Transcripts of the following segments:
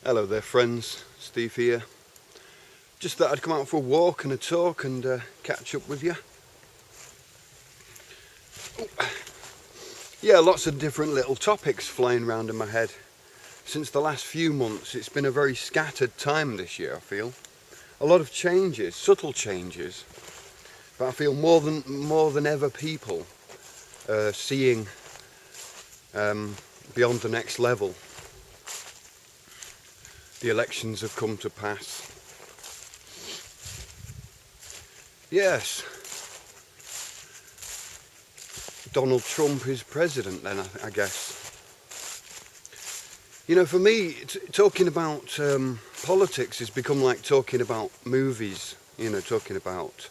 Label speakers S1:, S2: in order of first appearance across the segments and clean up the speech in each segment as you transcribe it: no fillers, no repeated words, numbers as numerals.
S1: Hello there friends, Steve here. Just thought I'd come out for a walk and a talk and catch up with you. Yeah, lots of different little topics flying around in my head. Since the last few months it's been a very scattered time this year, I feel. A lot of changes, subtle changes, but I feel more than ever people seeing beyond the next level. The elections have come to pass. Yes, Donald Trump is president then, I guess. You know, for me, talking about politics has become like talking about movies, you know, talking about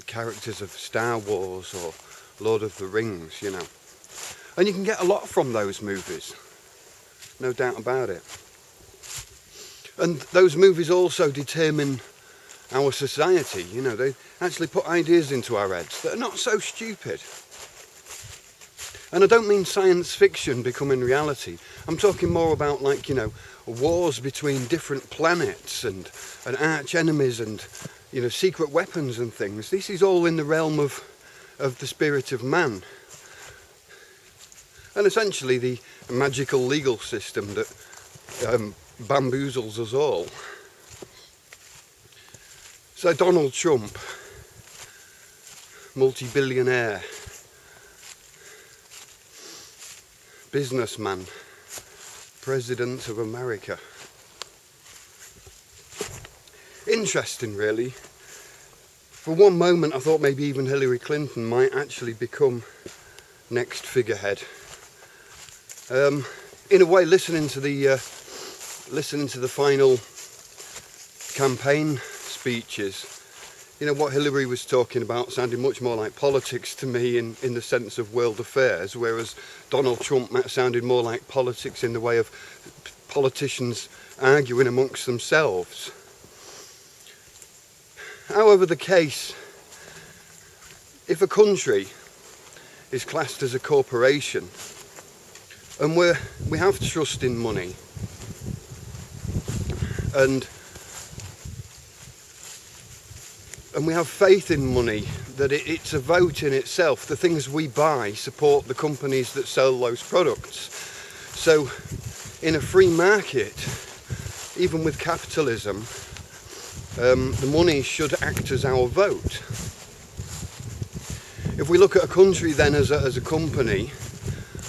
S1: characters of Star Wars or Lord of the Rings, you know. And you can get a lot from those movies, no doubt about it. And those movies also determine our society, you know, they actually put ideas into our heads that are not so stupid. And I don't mean science fiction becoming reality. I'm talking more about, like, you know, wars between different planets and arch enemies and, you know, secret weapons and things. This is all in the realm of the spirit of man. And essentially the magical legal system that bamboozles us all. So Donald Trump, multi-billionaire, businessman, President of America. Interesting, really. For one moment I thought maybe even Hillary Clinton might actually become next figurehead. In a way, listening to the final campaign speeches, you know, what Hillary was talking about sounded much more like politics to me in the sense of world affairs, whereas Donald Trump sounded more like politics in the way of politicians arguing amongst themselves. However the case, if a country is classed as a corporation and we have trust in money and we have faith in money, that it's a vote in itself. The things we buy support the companies that sell those products. So in a free market, even with capitalism, the money should act as our vote. If we look at a country then as a company,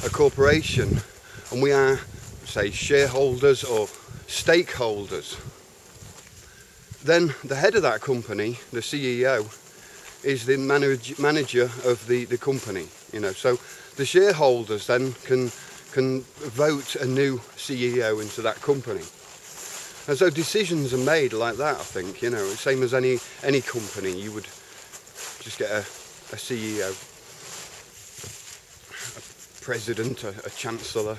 S1: a corporation, and we are, say, shareholders or stakeholders, then the head of that company, the CEO, is the manager of the company, you know. So the shareholders then can vote a new CEO into that company. And so decisions are made like that, I think, you know. Same as any company, you would just get a CEO, a president, a chancellor.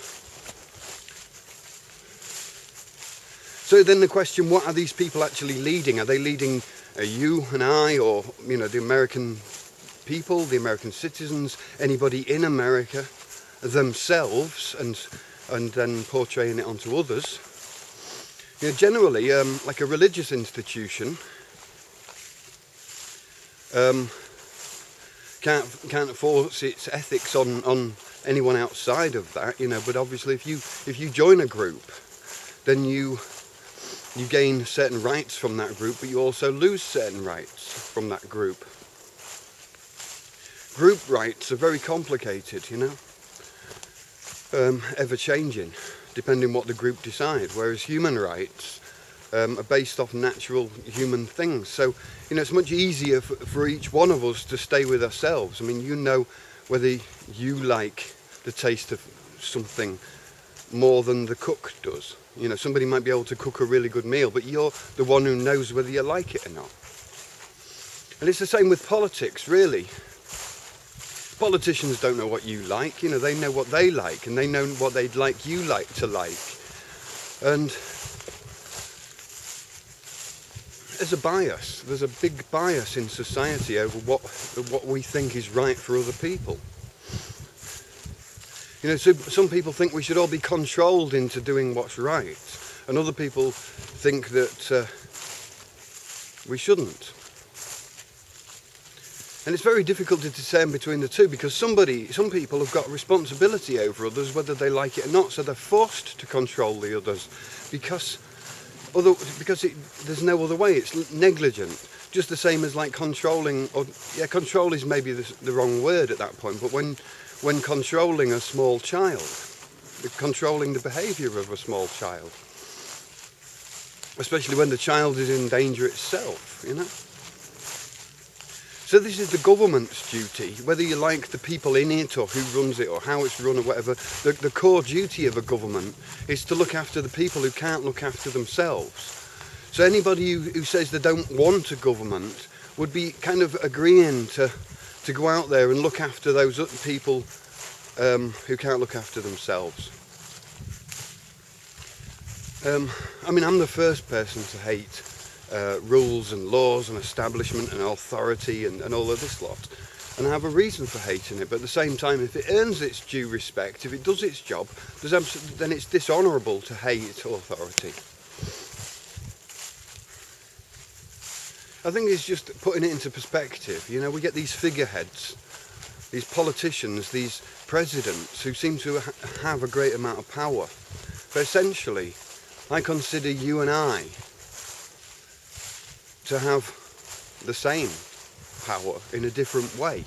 S1: So then the question, what are these people actually leading? Are they leading you and I, or, you know, the American people, the American citizens, anybody in America, themselves, and then portraying it onto others? You know, generally, like a religious institution can't force its ethics on anyone outside of that, you know. But obviously, if you join a group, then you gain certain rights from that group, but you also lose certain rights from that group. Group rights are very complicated, you know, ever changing, depending what the group decide, whereas human rights are based off natural human things. So, you know, it's much easier for each one of us to stay with ourselves. I mean, you know whether you like the taste of something more than the cook does. You know, somebody might be able to cook a really good meal, but you're the one who knows whether you like it or not. And it's the same with politics, really. Politicians don't know what you like, you know, they know what they like, and they know what they'd like you to like. And there's a bias, there's a big bias in society over what we think is right for other people. You know, so some people think we should all be controlled into doing what's right, and other people think that we shouldn't. And it's very difficult to discern between the two, because some people have got responsibility over others whether they like it or not, so they're forced to control the others because there's no other way. It's negligent. Just the same as like controlling, or yeah, control is maybe the wrong word at that point, but when controlling a small child, controlling the behaviour of a small child, especially when the child is in danger itself, you know. So this is the government's duty, whether you like the people in it or who runs it or how it's run or whatever. The core duty of a government is to look after the people who can't look after themselves. So anybody who says they don't want a government would be kind of agreeing to go out there and look after those people who can't look after themselves. I mean, I'm the first person to hate rules and laws and establishment and authority and all of this lot, and I have a reason for hating it, but at the same time, if it earns its due respect, if it does its job, then it's dishonourable to hate authority. I think it's just putting it into perspective. You know, we get these figureheads, these politicians, these presidents who seem to have a great amount of power, but essentially I consider you and I to have the same power in a different way.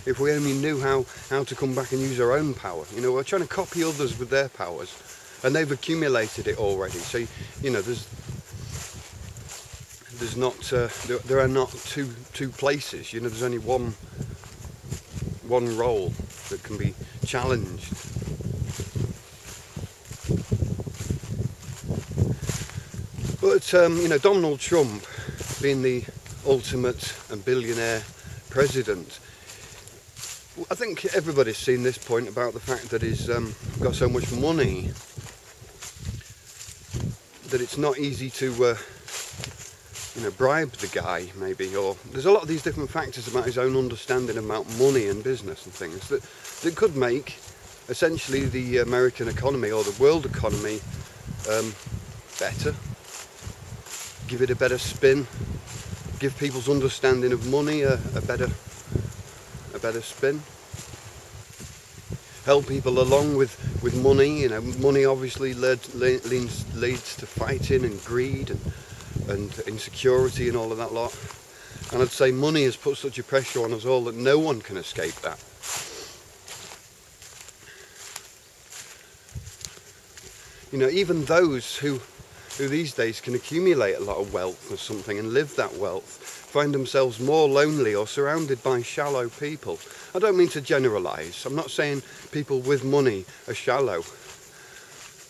S1: If we only knew how to come back and use our own power. You know, we're trying to copy others with their powers, and they've accumulated it already. So, you know, there are not two places. You know, there's only one role that can be challenged. But you know, Donald Trump, being the ultimate and billionaire president, I think everybody's seen this point about the fact that he's got so much money that it's not easy to you know, bribe the guy, maybe, or there's a lot of these different factors about his own understanding about money and business and things that could make essentially the American economy or the world economy better, give it a better spin, give people's understanding of money a better spin, help people along with money. You know, money obviously leads to fighting and greed and insecurity and all of that lot. And I'd say money has put such a pressure on us all that no one can escape that. You know, even those who these days can accumulate a lot of wealth or something and live that wealth find themselves more lonely or surrounded by shallow people. I don't mean to generalise. I'm not saying people with money are shallow.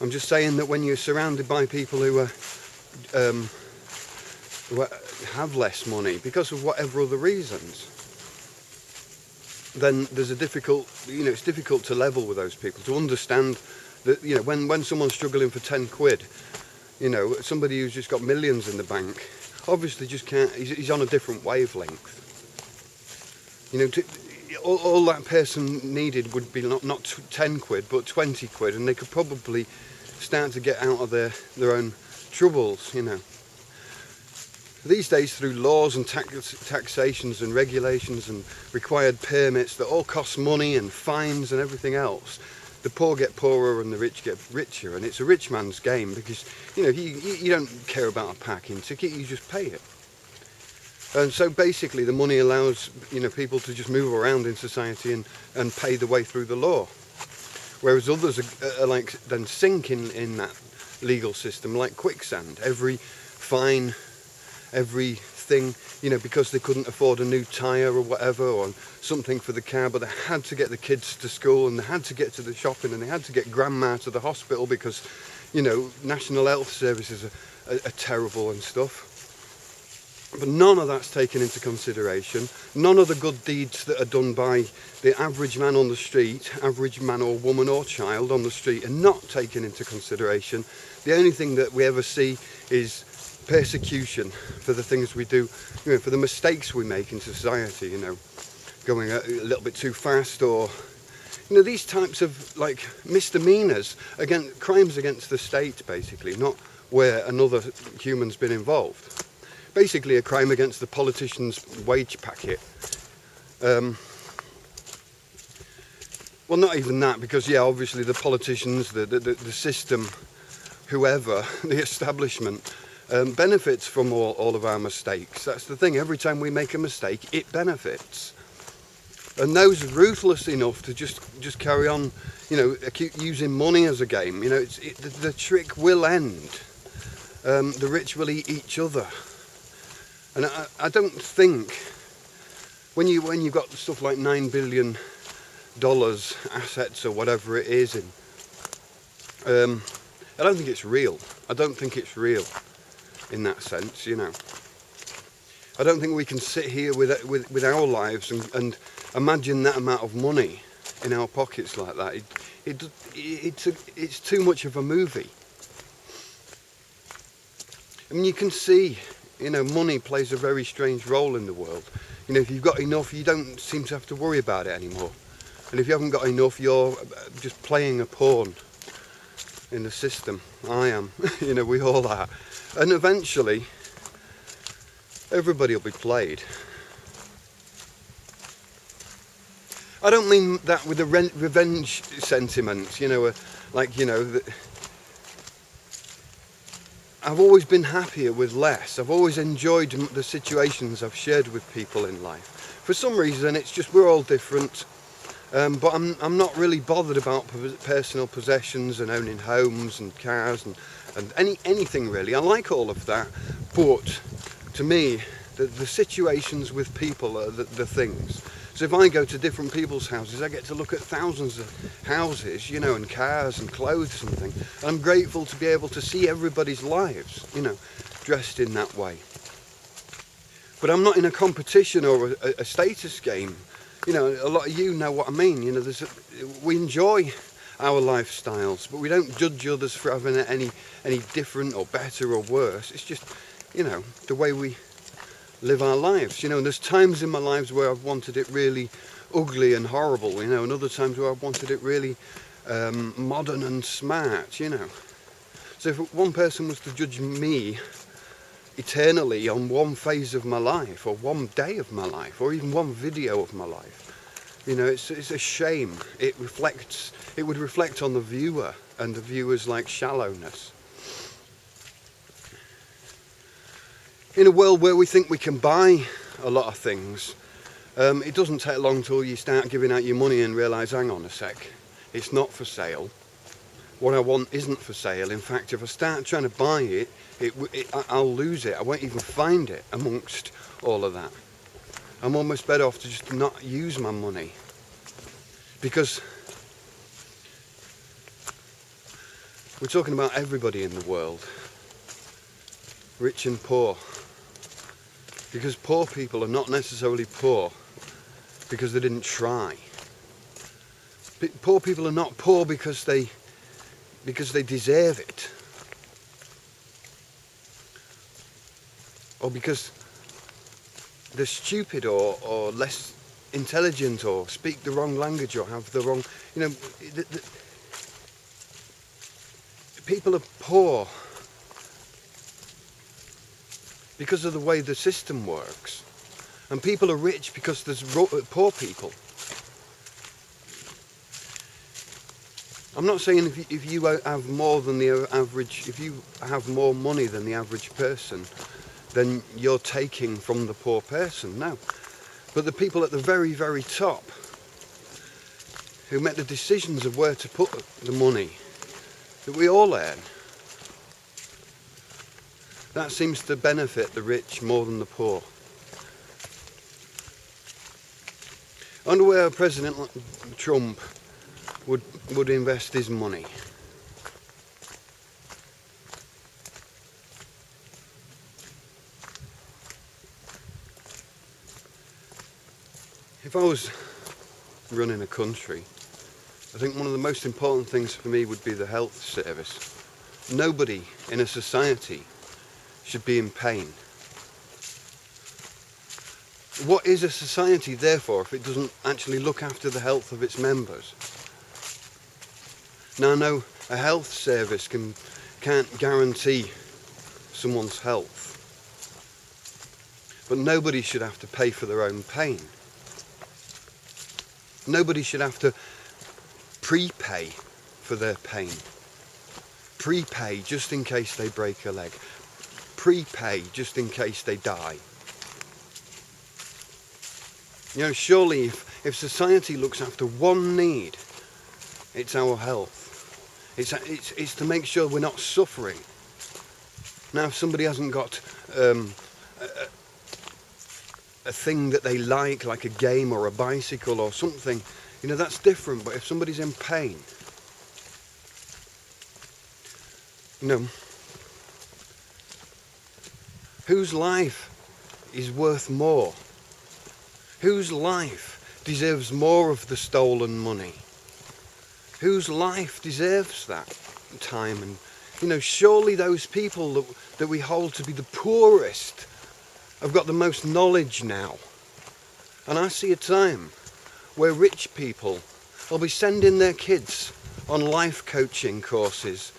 S1: I'm just saying that when you're surrounded by people who have less money because of whatever other reasons, then there's it's difficult to level with those people, to understand that, you know, when someone's struggling for 10 quid, you know, somebody who's just got millions in the bank obviously just can't, he's on a different wavelength. You know, all that person needed would be not 10 quid but 20 quid, and they could probably start to get out of their own troubles, you know. These days, through laws and taxations and regulations and required permits that all cost money and fines and everything else, the poor get poorer and the rich get richer, and it's a rich man's game because, you know, you don't care about a parking ticket, you just pay it. And so basically the money allows, you know, people to just move around in society and pay the way through the law, whereas others are like then sink in that legal system like quicksand. Every fine, everything, you know, because they couldn't afford a new tyre or whatever, or something for the car, but they had to get the kids to school and they had to get to the shopping and they had to get grandma to the hospital because, you know, national health services are terrible and stuff. But none of that's taken into consideration. None of the good deeds that are done by the average man on the street, average man or woman or child on the street, are not taken into consideration. The only thing that we ever see is persecution for the things we do, you know, for the mistakes we make in society, you know, going a little bit too fast, or, these types of like misdemeanors, again, crimes against the state, basically, not where another human's been involved. Basically a crime against the politician's wage packet. Well, not even that, because yeah, obviously the politicians, the system, whoever, the establishment, benefits from all of our mistakes. That's the thing. Every time we make a mistake, it benefits. And those ruthless enough to just carry on, using money as a game, the trick will end. The rich will eat each other. And I don't think, when you've got stuff like $9 billion assets or whatever it is I don't think it's real. I don't think it's real in that sense, I don't think we can sit here with our lives and imagine that amount of money in our pockets like that. It's too much of a movie. I mean, you can see, money plays a very strange role in the world. If you've got enough, you don't seem to have to worry about it anymore. And if you haven't got enough, you're just playing a pawn in the system. I am. We all are. And eventually, everybody will be played. I don't mean that with a revenge sentiment, I've always been happier with less. I've always enjoyed the situations I've shared with people in life. For some reason, it's just we're all different. But I'm not really bothered about personal possessions and owning homes and cars and anything really. I like all of that, but to me, the situations with people are the things. So if I go to different people's houses, I get to look at thousands of houses, and cars and clothes and things. And I'm grateful to be able to see everybody's lives, dressed in that way. But I'm not in a competition or a status game. A lot of you know what I mean. We enjoy our lifestyles, but we don't judge others for having it any different or better or worse. It's just, the way we live our lives. There's times in my lives where I've wanted it really ugly and horrible, and other times where I've wanted it really modern and smart, So if one person was to judge me eternally on one phase of my life, or one day of my life, or even one video of my life, it's a shame. It would reflect on the viewer and the viewer's shallowness. In a world where we think we can buy a lot of things, it doesn't take long till you start giving out your money and realise, hang on a sec, it's not for sale. What I want isn't for sale. In fact, if I start trying to buy it, I'll lose it. I won't even find it amongst all of that. I'm almost better off to just not use my money. Because we're talking about everybody in the world, rich and poor. Because poor people are not necessarily poor because they didn't try. Poor people are not poor because they deserve it. Or because they're stupid or less intelligent or speak the wrong language or have the wrong... people are poor because of the way the system works. And people are rich because there's poor people. I'm not saying if you have more than the average, if you have more money than the average person, then you're taking from the poor person, no. But the people at the very, very top, who make the decisions of where to put the money that we all earn, that seems to benefit the rich more than the poor. I wonder where President Trump would invest his money. If I was running a country, I think one of the most important things for me would be the health service. Nobody in a society should be in pain. What is a society, therefore, if it doesn't actually look after the health of its members? Now I know a health service can't guarantee someone's health, but nobody should have to pay for their own pain. Nobody should have to prepay for their pain. Prepay just in case they break a leg. Prepay just in case they die. You know, surely if society looks after one need, it's our health. It's to make sure we're not suffering. Now, if somebody hasn't got a thing that they like a game or a bicycle or something, you know, that's different. But if somebody's in pain, you know, whose life is worth more? Whose life deserves more of the stolen money? Whose life deserves that time? And, you know, surely those people that we hold to be the poorest have got the most knowledge now. And I see a time where rich people will be sending their kids on life coaching courses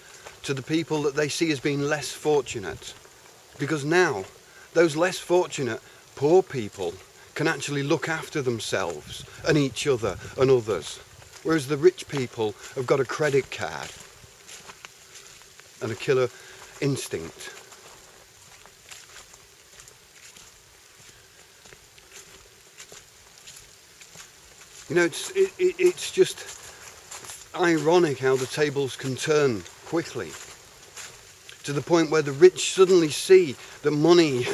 S1: to the people that they see as being less fortunate. Because now, those less fortunate poor people can actually look after themselves and each other and others. Whereas the rich people have got a credit card and a killer instinct. You know, it's just ironic how the tables can turn quickly, to the point where the rich suddenly see that money,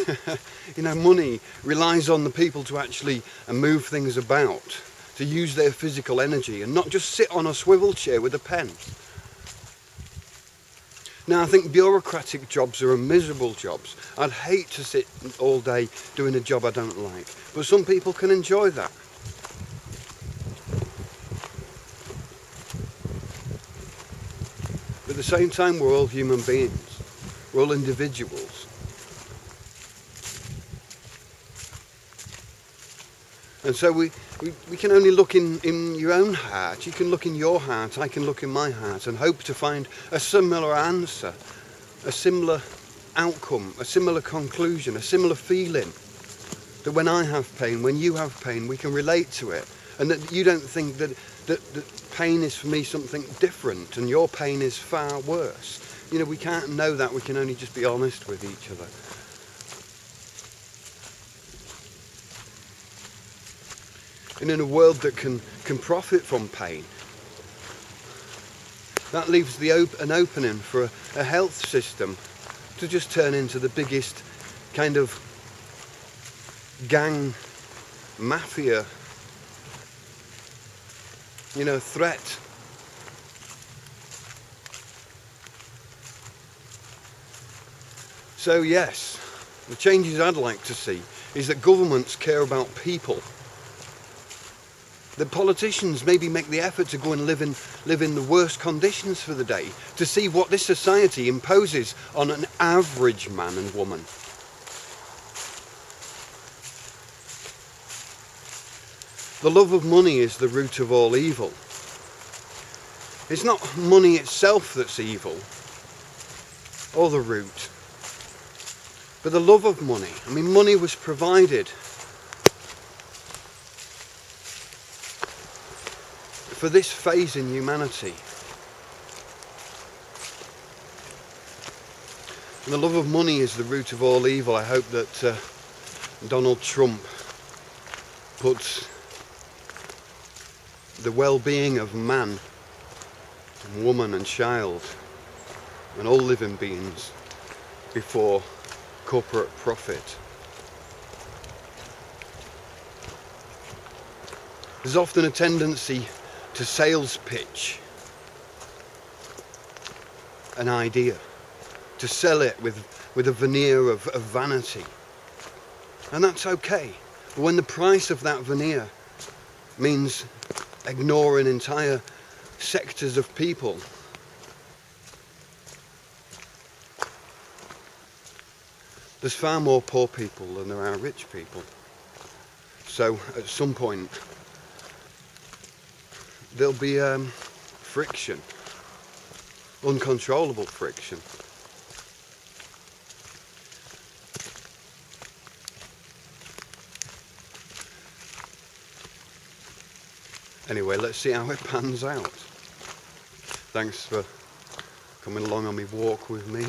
S1: you know, money relies on the people to actually move things about, to use their physical energy and not just sit on a swivel chair with a pen. Now, I think bureaucratic jobs are miserable jobs. I'd hate to sit all day doing a job I don't like, but some people can enjoy that. But at the same time, we're all human beings. We're all individuals. And so we can only look in your own heart. You can look in your heart, I can look in my heart, and hope to find a similar answer, a similar outcome, a similar conclusion, a similar feeling. That when I have pain, when you have pain, we can relate to it. And that you don't think that pain is for me something different and your pain is far worse. You know, we can't know that. We can only just be honest with each other. And in a world that can profit from pain, that leaves an opening for a health system to just turn into the biggest kind of gang mafia, you know, threat. So yes, the changes I'd like to see is that governments care about people. That politicians maybe make the effort to go and live in the worst conditions for the day, to see what this society imposes on an average man and woman. The love of money is the root of all evil. It's not money itself that's evil, or the root, but the love of money. I mean, money was provided for this phase in humanity. And the love of money is the root of all evil. I hope that Donald Trump puts the well-being of man and woman and child and all living beings before corporate profit. There's often a tendency to sales pitch an idea, to sell it with a veneer of vanity. And that's okay. But when the price of that veneer means ignoring entire sectors of people, there's far more poor people than there are rich people. So at some point there'll be friction. uncontrollable friction. Anyway, let's see how it pans out. Thanks for coming along on my walk with me.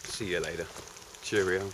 S1: See you later. Cheerio.